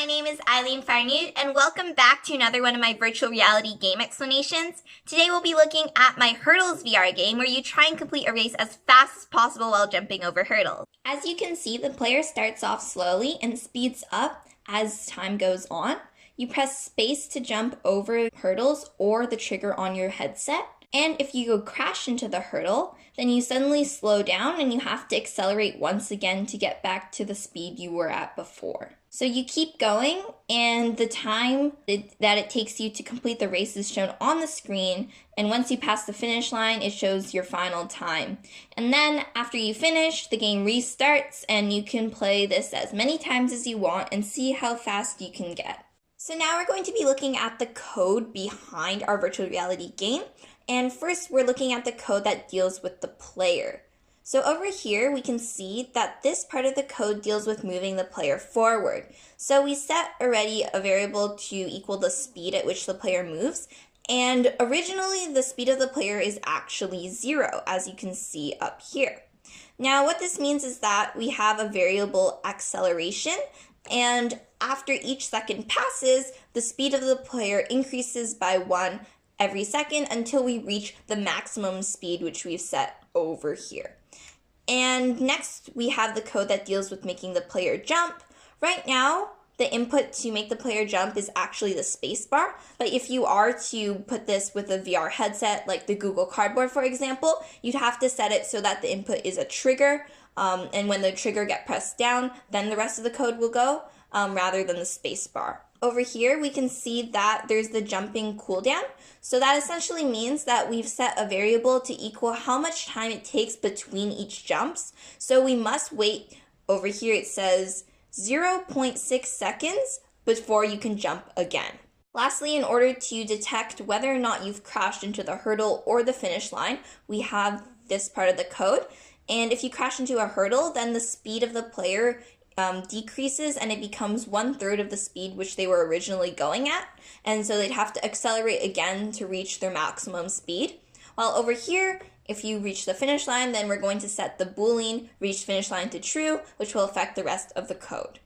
name is Ayleen Farnood, and welcome back to another one of my virtual reality game explanations. Today we'll be looking at my Hurdles VR game, where you try and complete a race as fast as possible while jumping over hurdles. As you can see, the player starts off slowly and speeds up as time goes on. You press space to jump over hurdles or the trigger on your headset. And if you go crash into the hurdle, then you suddenly slow down and you have to accelerate once again to get back to the speed you were at before. So you keep going, and the time that it takes you to complete the race is shown on the screen, and once you pass the finish line, it shows your final time. And then after you finish, the game restarts, and you can play this as many times as you want and see how fast you can get. So now we're going to be looking at the code behind our virtual reality game. And first, we're looking at the code that deals with the player. So over here, we can see that this part of the code deals with moving the player forward. So we set already a variable to equal the speed at which the player moves. And originally, the speed of the player is actually 0, as you can see up here. Now, what this means is that we have a variable acceleration, and after each second passes, the speed of the player increases by 1 every second until we reach the maximum speed, which we've set over here. And next, we have the code that deals with making the player jump. Right now, the input to make the player jump is actually the spacebar, but if you are to put this with a VR headset, like the Google Cardboard, for example, you'd have to set it so that the input is a trigger, and when the trigger gets pressed down, then the rest of the code will go, rather than the spacebar. Over here, we can see that there's the jumping cooldown. So that essentially means that we've set a variable to equal how much time it takes between each jumps. So we must wait, over here it says 0.6 seconds before you can jump again. Lastly, in order to detect whether or not you've crashed into the hurdle or the finish line, we have this part of the code. And if you crash into a hurdle, then the speed of the player decreases and it becomes 1/3 of the speed which they were originally going at, and so they'd have to accelerate again to reach their maximum speed. While over here, if you reach the finish line, then we're going to set the boolean reach finish line to true, which will affect the rest of the code.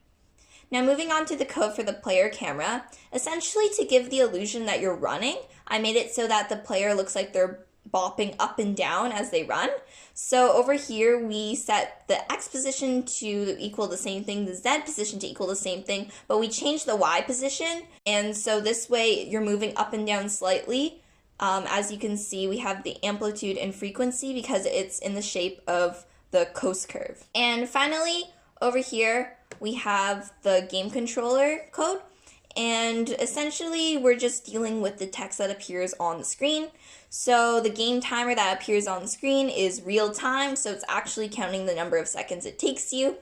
Now moving on to the code for the player camera, essentially to give the illusion that you're running, I made it so that the player looks like they're bopping up and down as they run. So over here, we set the X position to equal the same thing, the Z position to equal the same thing, but we changed the Y position. And so this way you're moving up and down slightly. As you can see, we have the amplitude and frequency because it's in the shape of the coast curve. And finally, over here, we have the game controller code. And essentially, we're just dealing with the text that appears on the screen. So the game timer that appears on the screen is real time, so it's actually counting the number of seconds it takes you.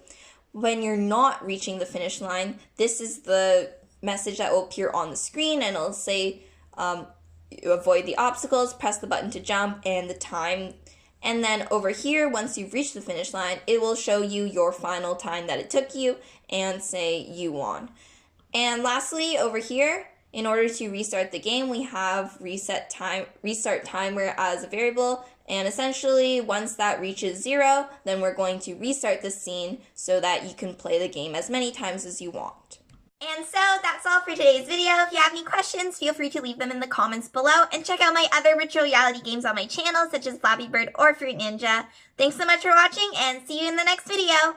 When you're not reaching the finish line, this is the message that will appear on the screen, and it'll say, avoid the obstacles, press the button to jump, and the time. And then over here, once you've reached the finish line, it will show you your final time that it took you and say you won. And lastly, over here, in order to restart the game, we have restart timer as a variable. And essentially, once that reaches 0, then we're going to restart the scene so that you can play the game as many times as you want. And so that's all for today's video. If you have any questions, feel free to leave them in the comments below, and check out my other virtual reality games on my channel, such as Flappy Bird or Fruit Ninja. Thanks so much for watching, and see you in the next video.